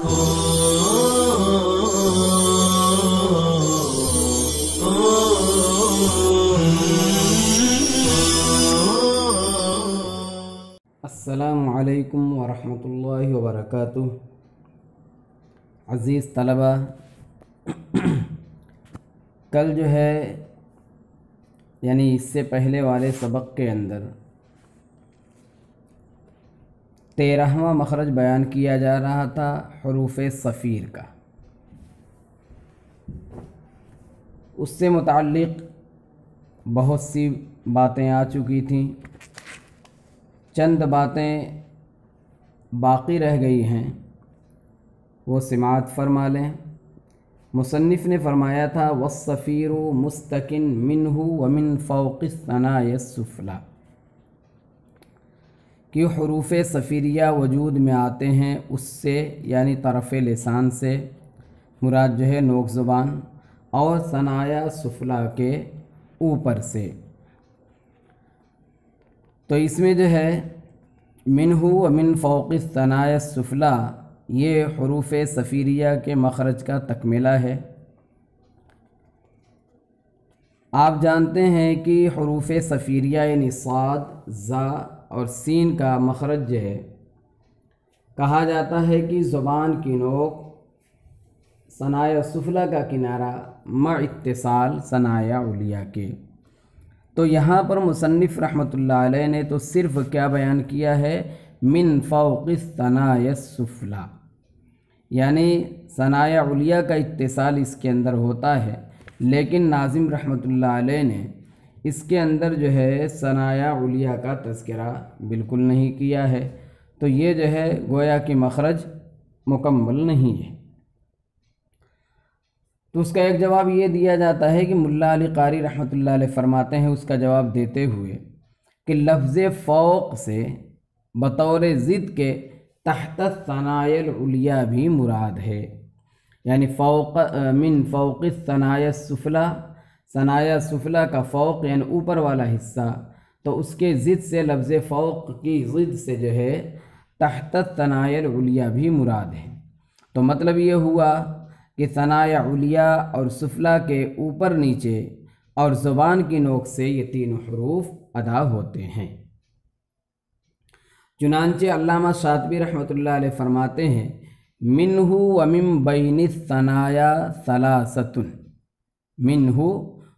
السلام علیکم ورحمۃ اللہ وبرکاتہ۔ عزیز طلبہ، کل جو ہے یعنی اس سے پہلے والے سبق کے اندر 13واں مخرج بیان کیا جا رہا تھا حروف صفیر کا۔ اس سے متعلق بہت سی باتیں آ چکی تھیں، چند باتیں باقی رہ گئی ہیں، وہ سماعت فرما لیں۔ مصنف نے فرمایا تھا والصفیر مستقن منہ ومن فوق الثنایا السفلی، کہ حروف صفیریہ وجود میں آتے ہیں اس سے یعنی طرف لسان سے، مراد جو ہے نوک زبان، اور ثنایا سفلی کے اوپر سے۔ تو اس میں جو ہے منہ ومن فوق الثنایا السفلی یہ حروف صفیریہ کے مخرج کا تکملہ ہے۔ آپ جانتے ہیں کہ حروف صفیریہ یعنی صاد، زا اور سین کا مخرج جو ہے کہا جاتا ہے کہ زبان کی نوک ثنایا سفلی کا کنارہ مع اتصال ثنایا علیہ کے۔ تو یہاں پر مصنف رحمۃ اللہ علیہ نے تو صرف کیا بیان کیا ہے، من فوق الثنایا السفلی، یعنی ثنایا علیہ کا اتصال اس کے اندر ہوتا ہے، لیکن ناظم رحمۃ اللہ علیہ نے اس کے اندر جو ہے ثنایا علیہ کا تذکرہ بالکل نہیں کیا ہے، تو یہ جو ہے گویا کہ مخرج مکمل نہیں ہے۔ تو اس کا ایک جواب یہ دیا جاتا ہے کہ ملا علی قاری رحمۃ اللہ علیہ فرماتے ہیں اس کا جواب دیتے ہوئے کہ لفظ فوق سے بطور ضد کے تحت الثنایا العلیہ بھی مراد ہے، یعنی فوق من فوق الثنایا السفلی، ثنایا سفلی کا فوق یعنی اوپر والا حصہ، تو اس کے ضد سے لفظ فوق کی ضد سے جو ہے تحت الثنایا العلیہ بھی مراد ہے۔ تو مطلب یہ ہوا کہ ثنایا علیہ اور سفلی کے اوپر نیچے اور زبان کی نوک سے یہ تینوں حروف ادا ہوتے ہیں۔ چنانچہ علامہ شاطبی رحمۃ اللہ علیہ فرماتے ہیں منہ ومن بین الثنایا ثلاثۃ، منہ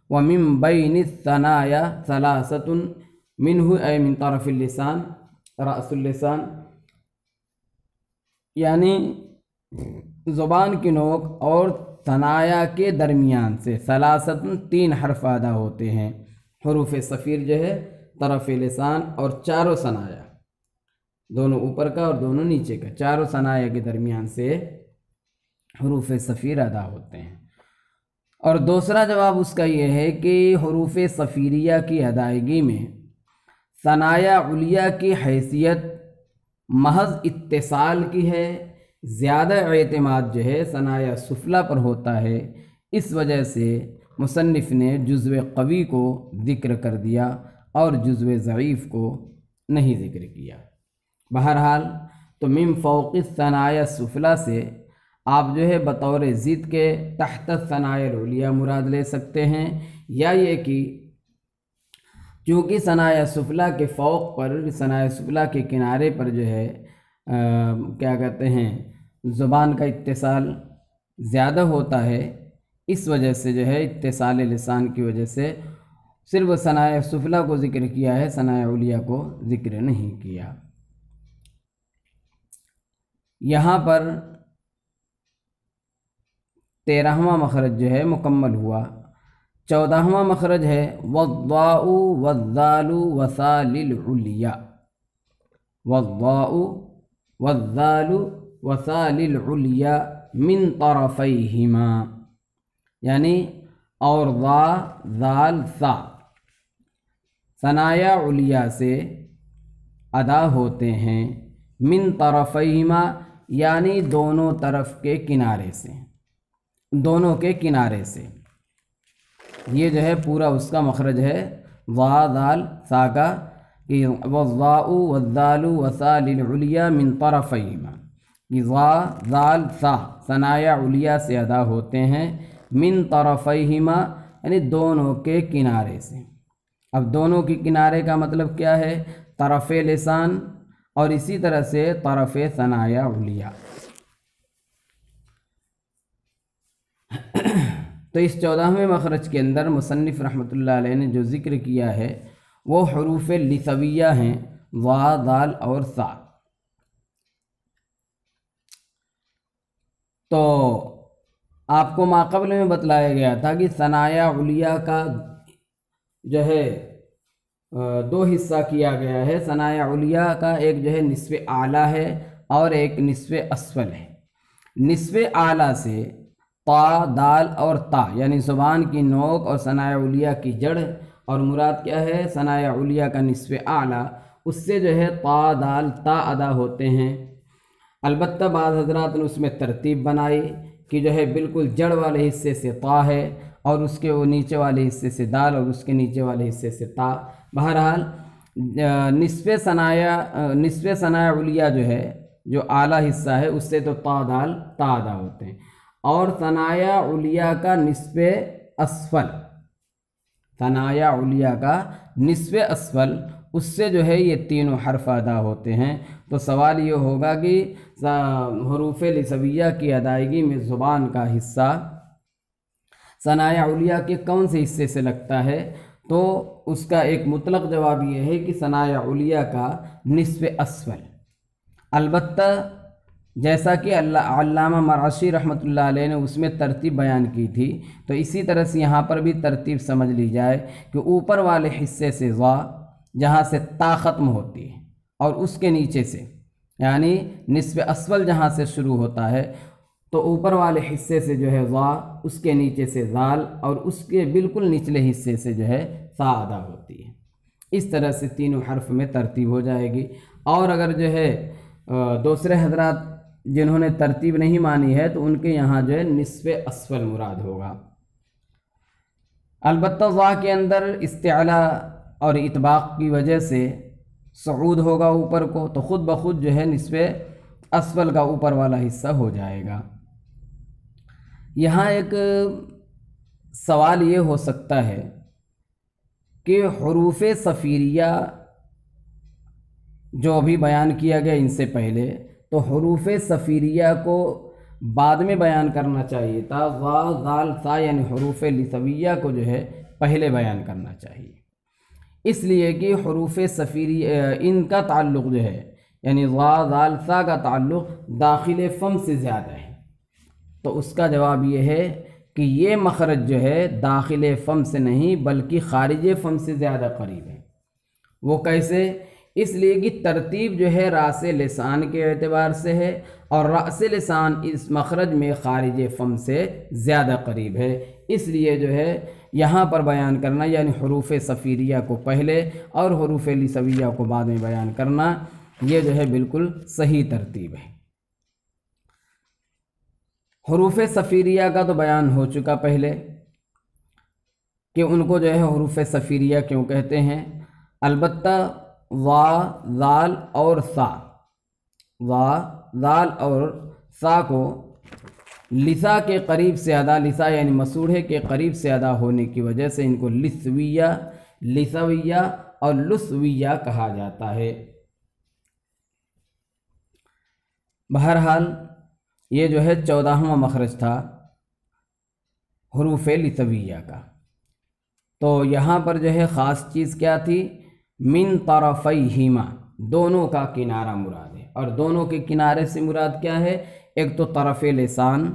ومن بین الثنایا ثلاثۃ، منہ اے من طرف اللسان رأس اللسان، یعنی زبان کی نوک اور ثنایا کے درمیان سے ثلاثۃ تین حرف ادا ہوتے ہیں۔ حروف صفیر جو ہے طرف لسان اور چاروں ثنایا، دونوں اوپر کا اور دونوں نیچے کا، چاروں ثنایا کے درمیان سے حروف صفیر ادا ہوتے ہیں۔ اور دوسرا جواب اس کا یہ ہے کہ حروف صفیریہ کی ادائیگی میں ثنایا علیہ کی حیثیت محض اتصال کی ہے، زیادہ اعتماد جو ہے ثنایا سفلی پر ہوتا ہے، اس وجہ سے مصنف نے جزو قوی کو ذکر کر دیا اور جزو ضعیف کو نہیں ذکر کیا۔ بہرحال تو من فوق الثنایا السفلی سے آپ جو ہے بطور ضد کے تحت الثنایا العلیہ مراد لے سکتے ہیں، یا یہ کہ چونکہ ثنایا سفلی کے فوق پر، ثنایا سفلی کے کنارے پر جو ہے کیا کہتے ہیں زبان کا اتصال زیادہ ہوتا ہے، اس وجہ سے جو ہے اتصال لسان کی وجہ سے صرف ثنایا سفلی کو ذکر کیا ہے، ثنایا علیہ کو ذکر نہیں کیا۔ یہاں پر 13واں مخرج جو ہے مکمل ہوا۔ 14واں مخرج ہے والضاء والذال وثال العلیہ، والضاء والذال وثال العلیہ من طرفیہما، یعنی اور ضا ذال ثا ثنایا علیہ سے ادا ہوتے ہیں، من طرفیہما یعنی دونوں طرف کے کنارے سے، دونوں کے کنارے سے۔ یہ جو ہے پورا اس کا مخرج ہے ضا ذال ثا کا، کہ والضاء والذال وثال العلیہ من طرفیہما، کہ ضا ذال ثا ثنایا علیہ سے ادا ہوتے ہیں من طرفیہما یعنی دونوں کے کنارے سے۔ اب دونوں کے کنارے کا مطلب کیا ہے؟ طرف لسان اور اسی طرح سے طرف ثنایا علیہ۔ تو اس 14ویں مخرج کے اندر مصنف رحمۃ اللہ علیہ نے جو ذکر کیا ہے وہ حروف لثویہ ہیں، ضا ذال اور ثا۔ تو آپ کو ماقبل میں بتلایا گیا تھا کہ ثنایا علیہ کا جو ہے دو حصہ کیا گیا ہے۔ ثنایا علیہ کا ایک جو ہے نصف اعلیٰ ہے اور ایک نصف اسفل ہے۔ نصف اعلیٰ سے طا دال اور تا یعنی زبان کی نوک اور ثنایا علیہ کی جڑ، اور مراد کیا ہے؟ ثنایا علیہ کا نصف اعلیٰ، اس سے جو ہے طا دال تا ادا ہوتے ہیں۔ البتہ بعض حضرات نے اس میں ترتیب بنائی کہ جو ہے بالکل جڑ والے حصے سے طا ہے اور اس کے وہ نیچے والے حصے سے دال اور اس کے نیچے والے حصے سے تا۔ بہرحال نصف ثنایا علیہ جو ہے جو اعلیٰ حصہ ہے اس سے تو طا دال تا ادا ہوتے ہیں، اور ثنایا علیہ کا نصف اسفل، ثنایا علیہ کا نصف اسفل، اس سے جو ہے یہ تینوں حرف ادا ہوتے ہیں۔ تو سوال یہ ہوگا کہ حروف لثویہ کی ادائیگی میں زبان کا حصہ ثنایا علیہ کے کون سے حصے سے لگتا ہے؟ تو اس کا ایک مطلق جواب یہ ہے کہ ثنایا علیہ کا نصف اسفل۔ البتہ جیسا کہ علامہ مرعشی رحمۃ اللہ علیہ نے اس میں ترتیب بیان کی تھی، تو اسی طرح سے یہاں پر بھی ترتیب سمجھ لی جائے کہ اوپر والے حصے سے ضا جہاں سے تا ختم ہوتی ہے اور اس کے نیچے سے یعنی نصف اسفل جہاں سے شروع ہوتا ہے تو اوپر والے حصے سے جو ہے ضا، اس کے نیچے سے ذال اور اس کے بالکل نچلے حصے سے جو ہے ثا ادا ہوتی ہے۔ اس طرح سے تینوں حرف میں ترتیب ہو جائے گی۔ اور اگر جو ہے دوسرے حضرات جنہوں نے ترتیب نہیں مانی ہے تو ان کے یہاں جو ہے نصف اسفل مراد ہوگا۔ البتہ ضا کے اندر استعلاء اور اطباق کی وجہ سے صعود ہوگا اوپر کو، تو خود بخود جو ہے نصف اسفل کا اوپر والا حصہ ہو جائے گا۔ یہاں ایک سوال یہ ہو سکتا ہے کہ حروف صفیریہ جو ابھی بیان کیا گیا ان سے پہلے، تو حروف صفیریہ کو بعد میں بیان کرنا چاہیے تھا، ضا ذال ثا یعنی حروف لثویہ کو جو ہے پہلے بیان کرنا چاہیے، اس لیے کہ حروف صفیریہ ان کا تعلق جو ہے یعنی ضا ذال ثا کا تعلق داخل فم سے زیادہ ہے۔ تو اس کا جواب یہ ہے کہ یہ مخرج جو ہے داخل فم سے نہیں بلکہ خارج فم سے زیادہ قریب ہے۔ وہ کیسے؟ اس لیے کہ ترتیب جو ہے راس لسان کے اعتبار سے ہے اور راس لسان اس مخرج میں خارج فم سے زیادہ قریب ہے، اس لیے جو ہے یہاں پر بیان کرنا یعنی حروف صفیریہ کو پہلے اور حروف لثویہ کو بعد میں بیان کرنا، یہ جو ہے بالکل صحیح ترتیب ہے۔ حروف صفیریہ کا تو بیان ہو چکا پہلے کہ ان کو جو ہے حروف صفیریہ کیوں کہتے ہیں۔ البتہ ضا ذال اور ثا، ضا ذال اور ثا کو لسا کے قریب سے ادا، لسا یعنی مسوڑھے کے قریب سے ادا ہونے کی وجہ سے ان کو لثویہ، لثویہ اور لثویہ کہا جاتا ہے۔ بہرحال یہ جو ہے 14واں مخرج تھا حروف لثویہ کا۔ تو یہاں پر جو ہے خاص چیز کیا تھی؟ من طرفیہما، دونوں کا کنارہ مراد ہے، اور دونوں کے کنارے سے مراد کیا ہے؟ ایک تو طرف لسان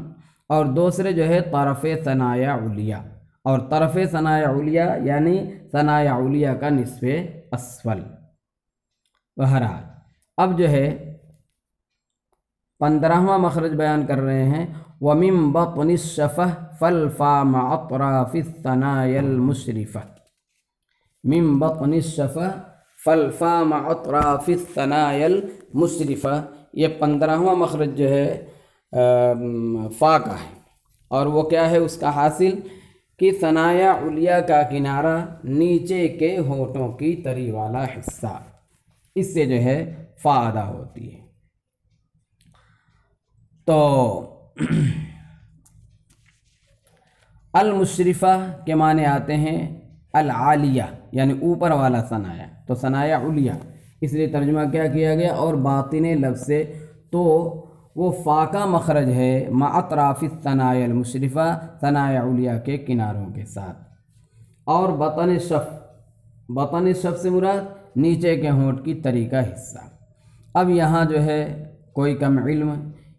اور دوسرے جو ہے طرف ثنایا علیہ، اور طرف ثنایا علیہ یعنی ثنایا علیہ کا نصف اسفل۔ بہرحال اب جو ہے 15واں مخرج بیان کر رہے ہیں، وَمِن بَطْنِ الشَّفَةِ فَالْفَا مَعَ أَطْرَافِ الثَّنَايَا الْمُشْرِفَةِ، من بطن الشفة فالفا مع اطراف الثنايا المشرفة، یہ 15واں مخرج جو ہے فا کا ہے، اور وہ کیا ہے اس کا حاصل کہ ثنایا علیہ کا کنارہ نیچے کے ہونٹوں کی تری والا حصہ، اس سے جو ہے فا ادا ہوتی ہے۔ تو المشرفہ کے معنی آتے ہیں العالیہ یعنی اوپر والا ثنایا، تو ثنایا علیہ، اس لیے ترجمہ کیا کیا گیا، اور باطن لفظ سے تو وہ فا کا مخرج ہے مع اطراف الثنایا المشرفہ، ثنایا علیہ کے کناروں کے ساتھ، اور بطن شف سے مراد نیچے کے ہونٹ کی تری کا حصہ۔ اب یہاں جو ہے کوئی کم علم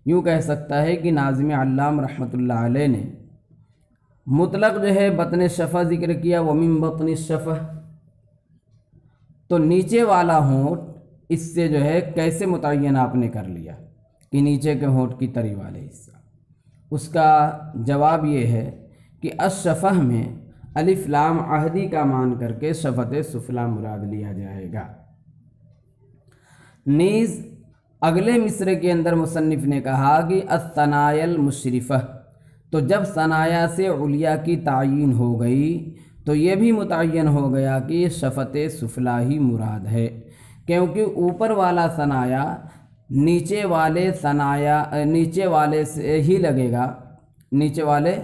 یوں کہہ سکتا ہے کہ ناظم علام رحمۃ اللہ علیہ نے مطلق جو ہے بطن شفہ ذکر کیا، ومن بطن الشفہ، تو نیچے والا ہونٹ اس سے جو ہے کیسے متعین آپ نے کر لیا کہ نیچے کے ہونٹ کی تری والے حصہ؟ اس کا جواب یہ ہے کہ الشفہ میں الف لام عہدی کا مان کر کے شفت سفلی مراد لیا جائے گا۔ نیز اگلے مصرے کے اندر مصنف نے کہا کہ الثنایا المشرفہ، تو جب ثنایا سے علیہ کی تعین ہو گئی تو یہ بھی متعین ہو گیا کہ شفت سفلی ہی مراد ہے، کیونکہ اوپر والا ثنایا نیچے والے سے ہی لگے گا، نیچے والے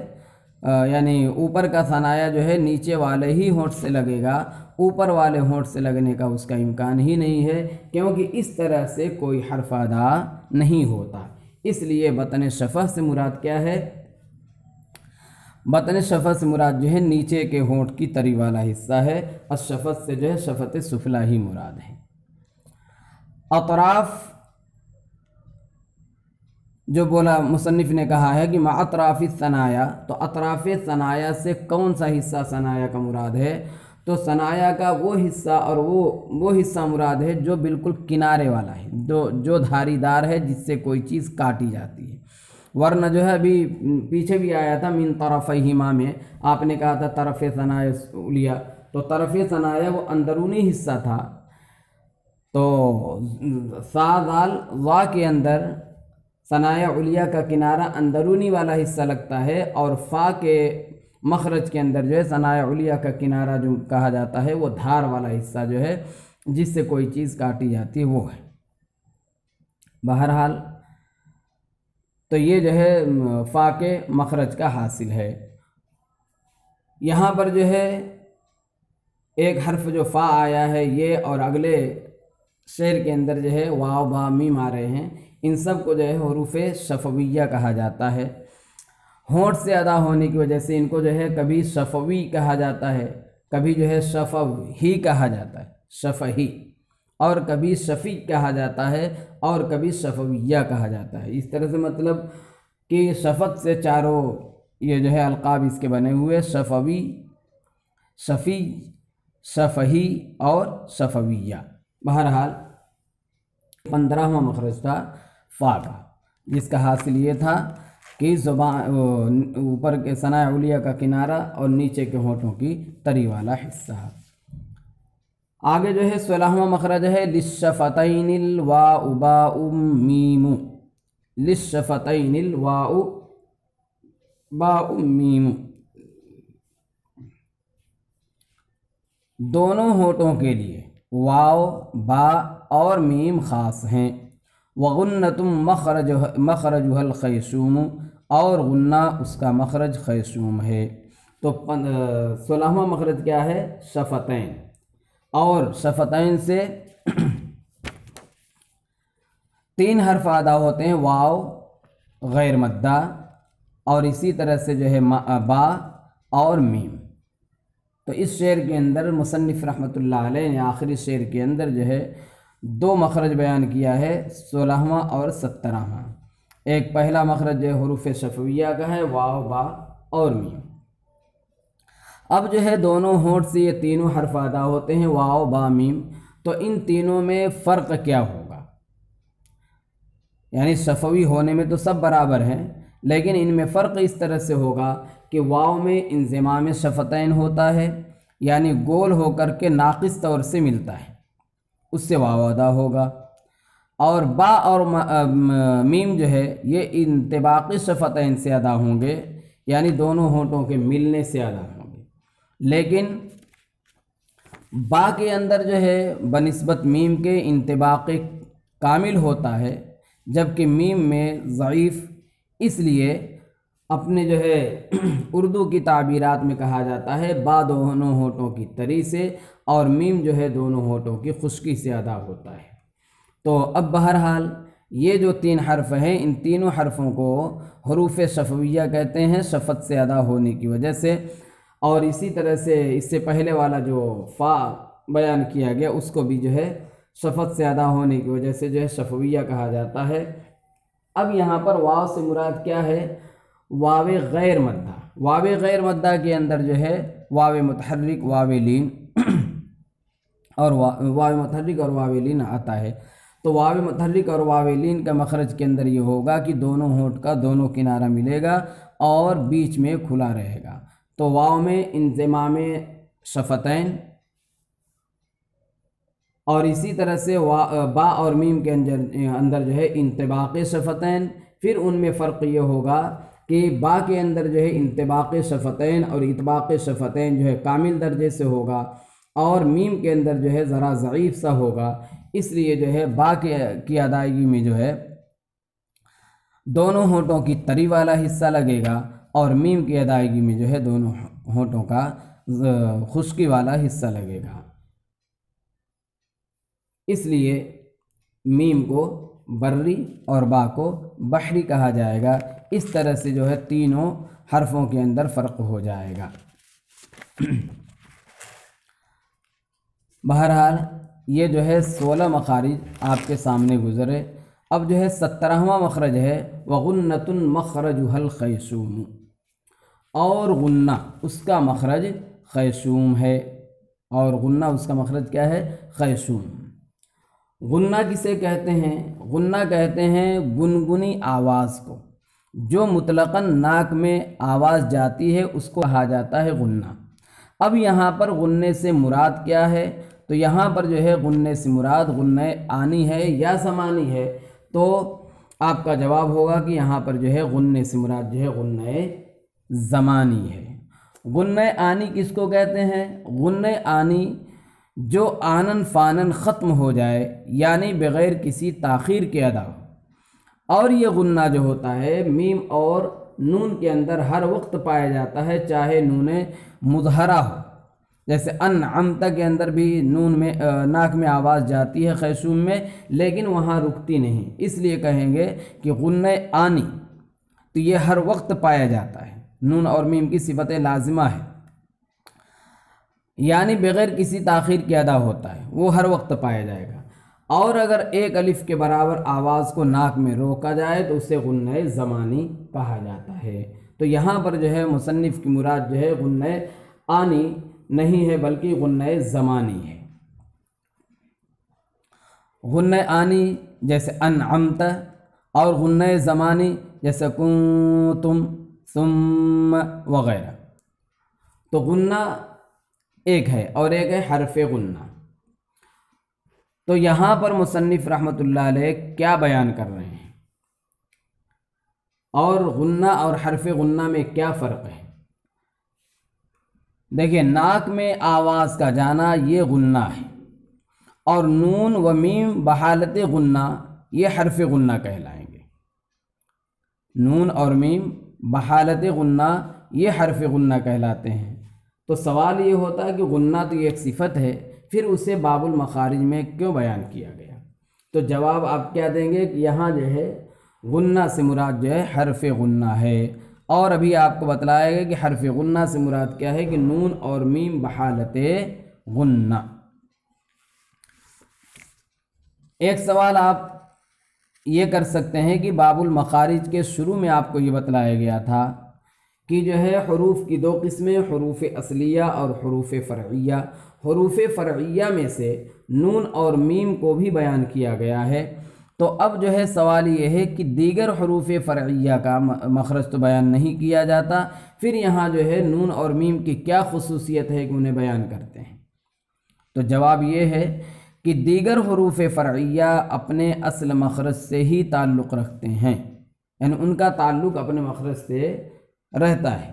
یعنی اوپر کا ثنایا جو ہے نیچے والے ہی ہونٹ سے لگے گا، اوپر والے ہونٹ سے لگنے کا اس کا امکان ہی نہیں ہے، کیونکہ اس طرح سے کوئی حرف ادا نہیں ہوتا۔ اس لیے بطن شفہ سے مراد کیا ہے؟ بطن شفہ سے مراد جو ہے نیچے کے ہونٹ کی تری والا حصہ ہے، اور شفت سے جو ہے شفت سفلی ہی مراد ہے۔ اطراف جو بولا مصنف نے کہا ہے کہ مع اطراف الثنایا، تو اطراف ثنایا سے کون سا حصہ ثنایا کا مراد ہے؟ تو ثنایا کا وہ حصہ، اور وہ حصہ مراد ہے جو بالکل کنارے والا ہے، جو دھاری دار ہے، جس سے کوئی چیز کاٹی جاتی ہے۔ ورنہ جو ہے ابھی پیچھے بھی آیا تھا من طرفیہما میں آپ نے کہا تھا طرف ثنایا علیہ، تو طرف ثنایا وہ اندرونی حصہ تھا، تو سا ذال وا کے اندر ثنایا علیہ کا کنارہ اندرونی والا حصہ لگتا ہے، اور فا کے مخرج کے اندر جو ہے ثنایا علیہ کا کنارہ جو کہا جاتا ہے وہ دھار والا حصہ جو ہے جس سے کوئی چیز کاٹی جاتی ہے وہ ہے۔ بہرحال تو یہ جو ہے فا کے مخرج کا حاصل ہے۔ یہاں پر جو ہے ایک حرف جو فا آیا ہے یہ، اور اگلے شعر کے اندر جو ہے واو با میم آ رہے ہیں، ان سب کو جو ہے حروف شفویہ کہا جاتا ہے۔ ہونٹ سے ادا ہونے کی وجہ سے ان کو جو ہے کبھی شفوی کہا جاتا ہے، کبھی جو ہے شفوی کہا جاتا ہے، شفہی، اور کبھی شفی کہا جاتا ہے، اور کبھی شفویہ کہا جاتا ہے۔ اس طرح سے مطلب کہ شفت سے چاروں یہ جو ہے القاب اس کے بنے ہوئے، شفوی، شفی، شفہی اور شفویہ۔ بہرحال 15واں مخرج تھا فا کا، جس کا حاصل یہ تھا کہ زبان اوپر کے ثنایا علیہ کا کنارہ اور نیچے کے ہونٹوں کی تری والا حصہ۔ آگے جو ہے 16واں مخرج ہے للشفتین الواء باء میم، للشفتین الواء باء میم، دونوں ہونٹوں کے لیے واو، با اور میم خاص ہیں۔ وغنۃ مخرجها الخیشوم، اور غنہ اس کا مخرج خیشوم ہے۔ تو 16واں مخرج کیا ہے؟ شفتین، اور شفتین سے 3 حرف ادا ہوتے ہیں، واو، غیر مدہ، اور اسی طرح سے جو ہے با اور میم۔ تو اس شعر کے اندر مصنف رحمۃ اللہ علیہ نے آخری شعر کے اندر جو ہے 2 مخرج بیان کیا ہے، 16واں اور 17واں۔ ایک پہلا مخرج جو حروف شفویہ کا ہے، واو، با اور میم۔ اب جو ہے دونوں ہونٹ سے یہ تینوں حرف ادا ہوتے ہیں، واو، با، میم، تو ان تینوں میں فرق کیا ہوگا؟ یعنی شفوی ہونے میں تو سب برابر ہیں، لیکن ان میں فرق اس طرح سے ہوگا کہ واو میں انضمام شفتین ہوتا ہے، یعنی گول ہو کر کے ناقص طور سے ملتا ہے، اس سے واو ادا ہوگا، اور با اور میم جو ہے یہ انطباقی شفتین سے ادا ہوں گے، یعنی دونوں ہونٹوں کے ملنے سے ادا ہوں گے۔ لیکن با کے اندر جو ہے بنسبت میم کے انطباق کامل ہوتا ہے، جبکہ میم میں ضعیف اس لیے اپنے جو ہے اردو کی تعبیرات میں کہا جاتا ہے با دونوں ہونٹوں کی تری سے اور میم جو ہے دونوں ہونٹوں کی خشکی سے ادا ہوتا ہے۔ تو اب بہرحال یہ جو 3 حرف ہیں، ان تینوں حرفوں کو حروف شفویہ کہتے ہیں شفت سے ادا ہونے کی وجہ سے، اور اسی طرح سے اس سے پہلے والا جو فا بیان کیا گیا اس کو بھی جو ہے شفت سے ادا ہونے کی وجہ سے جو ہے شفویہ کہا جاتا ہے۔ اب یہاں پر واو سے مراد کیا ہے؟ واو غیر مدہ۔ واو غیر مدہ کے اندر جو ہے واو متحرک، واو لین اور واو متحرک اور واو لین آتا ہے۔ تو واو متحرک اور واو لین کا مخرج کے اندر یہ ہوگا کہ دونوں ہونٹ کا دونوں کنارہ ملے گا اور بیچ میں کھلا رہے گا۔ تو واو میں انضمام شفتین، اور اسی طرح سے با اور میم کے اندر جو ہے انطباق شفتین۔ پھر ان میں فرق یہ ہوگا کہ با کے اندر جو ہے انطباق شفتین اور اطباق شفتین جو ہے کامل درجے سے ہوگا، اور میم کے اندر جو ہے ذرا ضعیف سا ہوگا۔ اس لیے جو ہے با کی ادائیگی میں جو ہے دونوں ہونٹوں کی تری والا حصہ لگے گا، اور میم کی ادائیگی میں جو ہے دونوں ہونٹوں کا خشکی والا حصہ لگے گا۔ اس لیے میم کو بری اور با کو بحری کہا جائے گا۔ اس طرح سے جو ہے تینوں حرفوں کے اندر فرق ہو جائے گا۔ بہرحال یہ جو ہے 16 مخارج آپ کے سامنے گزرے۔ اب جو ہے 17واں مخرج ہے وغنۃ مخرجها الخیشوم، اور غنہ اس کا مخرج خیشوم ہے، اور غنہ اس کا مخرج کیا ہے؟ خیشوم۔ غنہ کسے کہتے ہیں؟ غنہ کہتے ہیں گنگنی آواز کو، جو مطلقاً ناک میں آواز جاتی ہے اس کو کہا جاتا ہے غنہ۔ اب یہاں پر غنّے سے مراد کیا ہے؟ تو یہاں پر جو ہے غنّے سے مراد غنّہ آنی ہے یا زمانی ہے؟ تو آپ کا جواب ہوگا کہ یہاں پر جو ہے غنّے سے مراد جو ہے غنّہ زمانی ہے۔ غنّہ آنی کس کو کہتے ہیں؟ غنّہ آنی جو آنن فانن ختم ہو جائے، یعنی بغیر کسی تاخیر کے ادا ہو، اور یہ غنہ جو ہوتا ہے میم اور نون کے اندر ہر وقت پایا جاتا ہے، چاہے نون مظہرہ ہو۔ جیسے انعمت کے اندر بھی نون میں ناک میں آواز جاتی ہے خیشوم میں، لیکن وہاں رکتی نہیں، اس لیے کہیں گے کہ غنّہ آنی تو یہ ہر وقت پایا جاتا ہے، نون اور میم کی صفت لازمہ ہے، یعنی بغیر کسی تاخیر کے ادا ہوتا ہے، وہ ہر وقت پایا جائے گا۔ اور اگر ایک الف کے برابر آواز کو ناک میں روکا جائے تو اسے غنّہ زمانی کہا جاتا ہے۔ تو یہاں پر جو ہے مصنف کی مراد جو ہے غنّہ آنی نہیں ہے بلکہ غنّہ زمانی ہے۔ غنّہ آنی جیسے انعمت، اور غنّہ زمانی جیسے کنتم، ثم وغیرہ۔ تو غنّہ ایک ہے اور ایک ہے حرف غنّہ۔ تو یہاں پر مصنف رحمۃ اللہ علیہ کیا بیان کر رہے ہیں، اور غنّہ اور حرف غنّہ میں کیا فرق ہے؟ دیکھیں، ناک میں آواز کا جانا یہ غنّہ ہے، اور نون و میم بحالت غنّہ یہ حرف غنّہ کہلائیں گے۔ نون اور میم بحالت غنّہ یہ حرف غنّہ کہلاتے ہیں۔ تو سوال یہ ہوتا ہے کہ غنّہ تو یہ ایک صفت ہے، پھر اسے باب المخارج میں کیوں بیان کیا گیا؟ تو جواب آپ کیا دیں گے کہ یہاں جو ہے غنّہ سے مراد جو ہے حرف غنّہ ہے، اور ابھی آپ کو بتلایا گیا کہ حرف غنّہ سے مراد کیا ہے کہ نون اور میم بحالت غنّہ۔ ایک سوال آپ یہ کر سکتے ہیں کہ باب المخارج کے شروع میں آپ کو یہ بتلایا گیا تھا کہ جو ہے حروف کی 2 قسمیں، حروف اصلیہ اور حروف فرعیہ۔ حروف فرعیہ میں سے نون اور میم کو بھی بیان کیا گیا ہے۔ تو اب جو ہے سوال یہ ہے کہ دیگر حروف فرعیہ کا مخرج تو بیان نہیں کیا جاتا، پھر یہاں جو ہے نون اور میم کی کیا خصوصیت ہے کہ انہیں بیان کرتے ہیں؟ تو جواب یہ ہے کہ دیگر حروف فرعیہ اپنے اصل مخرج سے ہی تعلق رکھتے ہیں، یعنی ان کا تعلق اپنے مخرج سے رہتا ہے،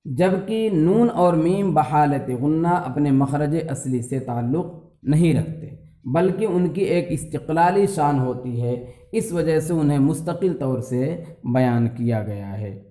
جبکہ نون اور میم بحالت غنّہ اپنے مخرج اصلی سے تعلق نہیں رکھتے، بلکہ ان کی ایک استقلالی شان ہوتی ہے، اس وجہ سے انہیں مستقل طور سے بیان کیا گیا ہے۔